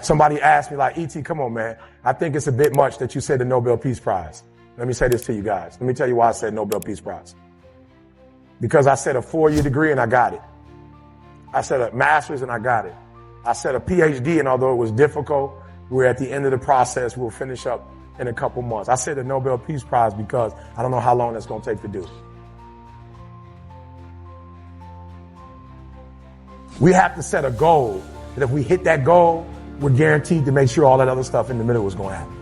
Somebody asked me like, E.T., come on, man. I think it's a bit much that you said the Nobel Peace Prize. Let me say this to you guys. Let me tell you why I said Nobel Peace Prize. Because I said a 4-year degree and I got it. I said a master's and I got it. I said a PhD, and although it was difficult, we're at the end of the process. We'll finish up in a couple months. I said the Nobel Peace Prize because I don't know how long it's going to take to do. We have to set a goal that if we hit that goal, we're guaranteed to make sure all that other stuff in the middle is going to happen.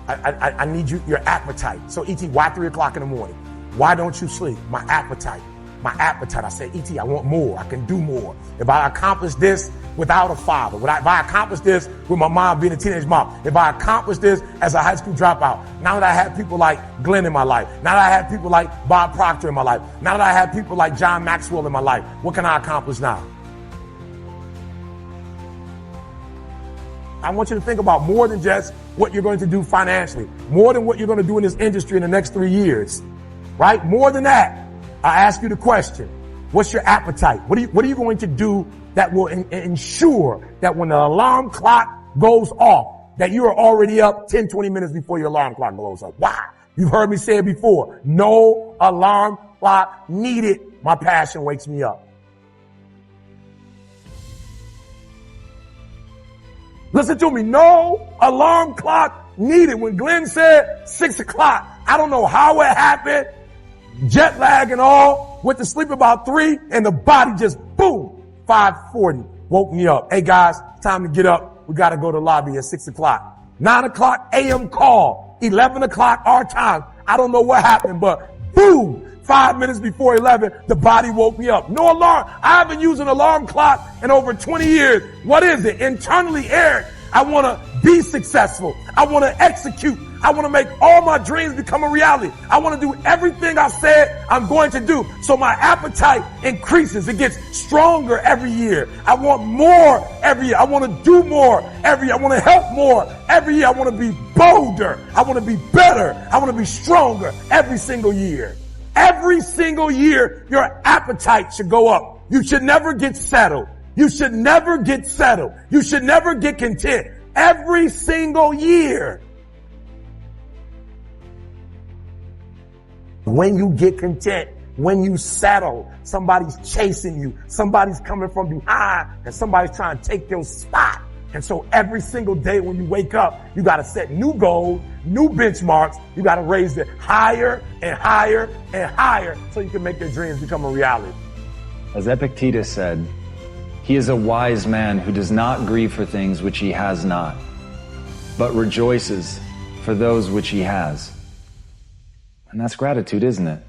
I need your appetite. So, E.T., why 3 o'clock in the morning? Why don't you sleep? My appetite. I said, E.T., I want more. I can do more. If I accomplish this without a father, if I accomplish this with my mom being a teenage mom, if I accomplish this as a high school dropout, now that I have people like Glenn in my life, now that I have people like Bob Proctor in my life, now that I have people like John Maxwell in my life, what can I accomplish now? I want you to think about more than just what you're going to do financially, more than what you're going to do in this industry in the next 3 years, right? More than that, I ask you the question, what's your appetite? What are you going to do that will ensure that when the alarm clock goes off, that you are already up 10, 20 minutes before your alarm clock goes up? Why? You've heard me say it before. No alarm clock needed. My passion wakes me up. Listen to me. No alarm clock needed. When Glenn said 6 o'clock, I don't know how it happened. Jet lag and all. Went to sleep about 3 and the body just boom. 5:40 woke me up. Hey guys, time to get up. We got to go to the lobby at 6 o'clock. 9 o'clock a.m. call. 11 o'clock our time. I don't know what happened, but boom. 5 minutes before 11, the body woke me up. No alarm. I haven't used an alarm clock in over 20 years. What is it? Internally, Eric, I want to be successful. I want to execute. I want to make all my dreams become a reality. I want to do everything I said I'm going to do. So my appetite increases. It gets stronger every year. I want more every year. I want to do more every year. I want to help more every year. I want to be bolder. I want to be better. I want to be stronger every single year. Every single year, your appetite should go up. You should never get settled. You should never get settled. You should never get content. Every single year. When you get content, when you settle, somebody's chasing you, somebody's coming from behind, and somebody's trying to take your spot. And so every single day when you wake up, you got to set new goals, new benchmarks. You got to raise it higher and higher and higher so you can make your dreams become a reality. As Epictetus said, he is a wise man who does not grieve for things which he has not, but rejoices for those which he has. And that's gratitude, isn't it?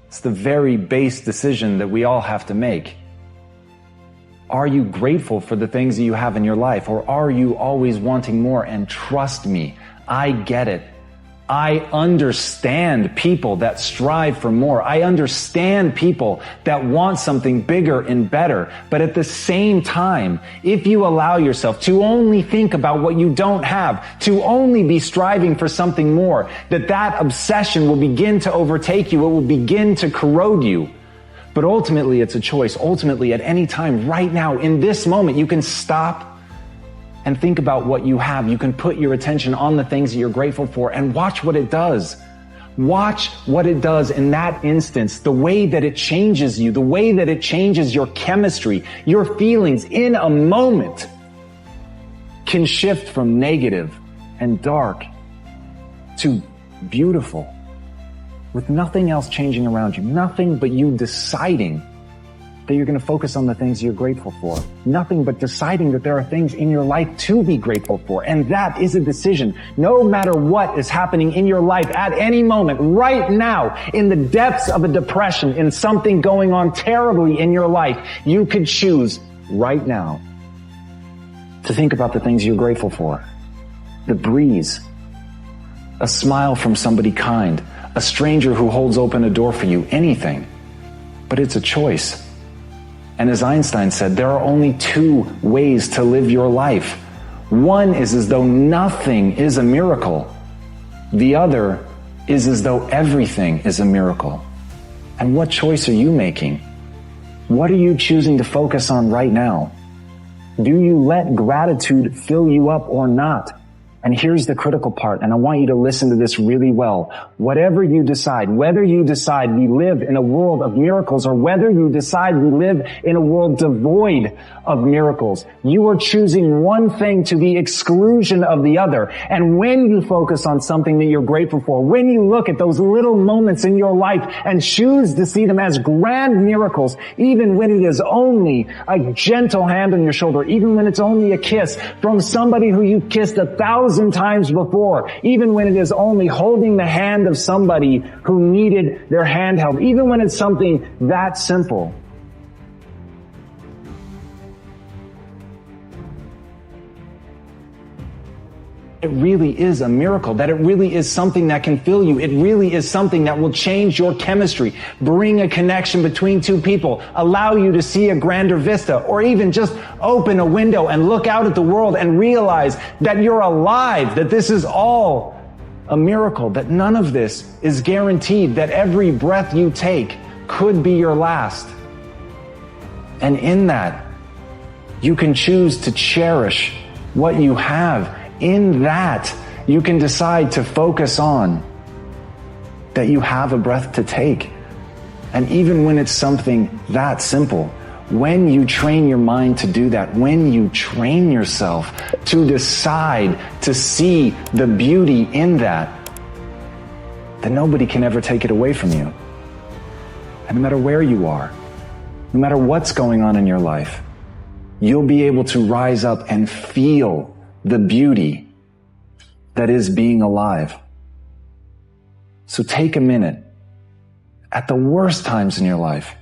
It's the very base decision that we all have to make. Are you grateful for the things that you have in your life, or are you always wanting more? And trust me, I get it. I understand people that strive for more. I understand people that want something bigger and better. But at the same time, if you allow yourself to only think about what you don't have, to only be striving for something more, that obsession will begin to overtake you. It will begin to corrode you. But ultimately, it's a choice. Ultimately, at any time, right now, in this moment, you can stop and think about what you have. You can put your attention on the things that you're grateful for and watch what it does. Watch what it does in that instance, the way that it changes you, the way that it changes your chemistry, your feelings in a moment can shift from negative and dark to beautiful, with nothing else changing around you, nothing but you deciding that you're going to focus on the things you're grateful for. Nothing but deciding that there are things in your life to be grateful for. And that is a decision. No matter what is happening in your life at any moment, right now, in the depths of a depression, in something going on terribly in your life, you could choose right now to think about the things you're grateful for. The breeze, a smile from somebody kind, a stranger who holds open a door for you, anything. But it's a choice. And as Einstein said, there are only two ways to live your life. One is as though nothing is a miracle. The other is as though everything is a miracle. And what choice are you making? What are you choosing to focus on right now? Do you let gratitude fill you up or not? And here's the critical part, and I want you to listen to this really well. Whatever you decide, whether you decide we live in a world of miracles or whether you decide we live in a world devoid of miracles, you are choosing one thing to the exclusion of the other. And when you focus on something that you're grateful for, when you look at those little moments in your life and choose to see them as grand miracles, even when it is only a gentle hand on your shoulder, even when it's only a kiss from somebody who you kissed 1,000 times before, even when it is only holding the hand of somebody who needed their hand held, even when it's something that simple. It really is a miracle, that it really is something that can fill you. It really is something that will change your chemistry, bring a connection between two people, allow you to see a grander vista, or even just open a window and look out at the world and realize that you're alive, that this is all a miracle, that none of this is guaranteed, that every breath you take could be your last. And in that, you can choose to cherish what you have. In that, you can decide to focus on that you have a breath to take. And even when it's something that simple, when you train your mind to do that, when you train yourself to decide to see the beauty in that, then nobody can ever take it away from you. And no matter where you are, no matter what's going on in your life, you'll be able to rise up and feel the beauty that is being alive. So take a minute at the worst times in your life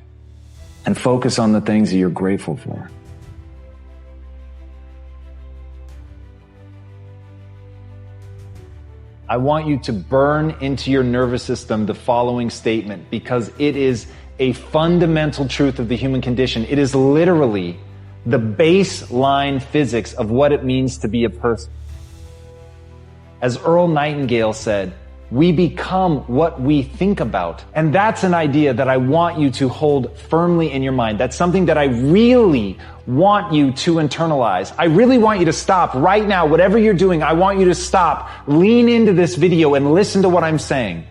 and focus on the things that you're grateful for. I want you to burn into your nervous system the following statement, because it is a fundamental truth of the human condition. It is literally the baseline physics of what it means to be a person. As Earl Nightingale said, we become what we think about. And that's an idea that I want you to hold firmly in your mind. That's something that I really want you to internalize. I really want you to stop right now. Whatever you're doing, I want you to stop, lean into this video and listen to what I'm saying.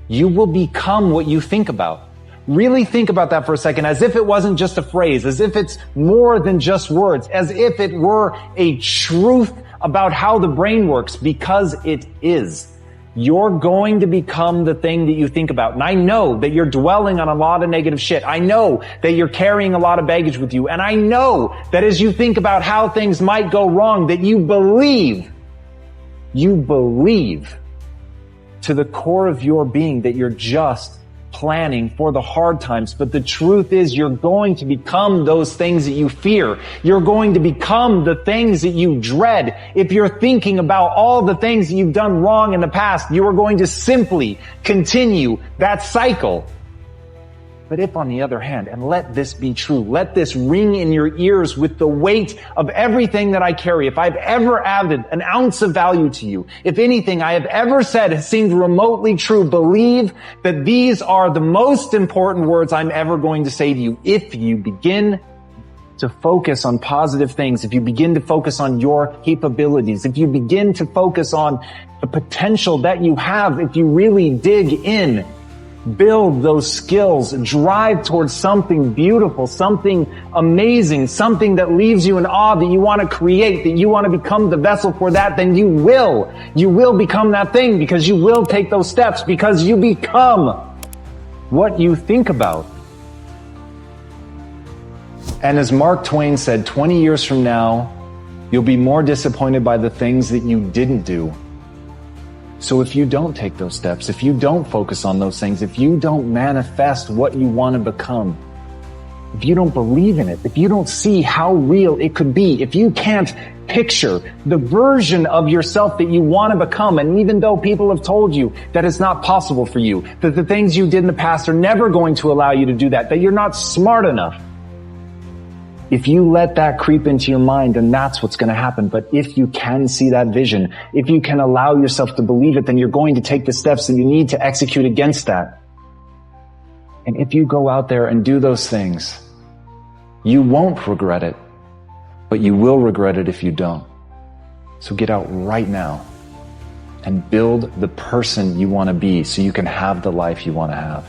You will become what you think about. Really think about that for a second, as if it wasn't just a phrase, as if it's more than just words, as if it were a truth about how the brain works, because it is. You're going to become the thing that you think about. And I know that you're dwelling on a lot of negative shit. I know that you're carrying a lot of baggage with you. And I know that as you think about how things might go wrong, that you believe to the core of your being that you're just planning for the hard times. But the truth is, you're going to become those things that you fear. You're going to become the things that you dread. If you're thinking about all the things that you've done wrong in the past, you are going to simply continue that cycle. But if, on the other hand, and let this be true, let this ring in your ears with the weight of everything that I carry, if I've ever added an ounce of value to you, if anything I have ever said has seemed remotely true, believe that these are the most important words I'm ever going to say to you. If you begin to focus on positive things, if you begin to focus on your capabilities, if you begin to focus on the potential that you have, if you really dig in, build those skills, drive towards something beautiful, something amazing, something that leaves you in awe, that you want to create, that you want to become the vessel for that, then you will become that thing, because you will take those steps, because you become what you think about. And as Mark Twain said, 20 years from now, you'll be more disappointed by the things that you didn't do. So if you don't take those steps, if you don't focus on those things, if you don't manifest what you want to become, if you don't believe in it, if you don't see how real it could be, if you can't picture the version of yourself that you want to become, and even though people have told you that it's not possible for you, that the things you did in the past are never going to allow you to do that, that you're not smart enough, if you let that creep into your mind, then that's what's going to happen. But if you can see that vision, if you can allow yourself to believe it, then you're going to take the steps that you need to execute against that. And if you go out there and do those things, you won't regret it. but you will regret it if you don't. So get out right now and build the person you want to be so you can have the life you want to have.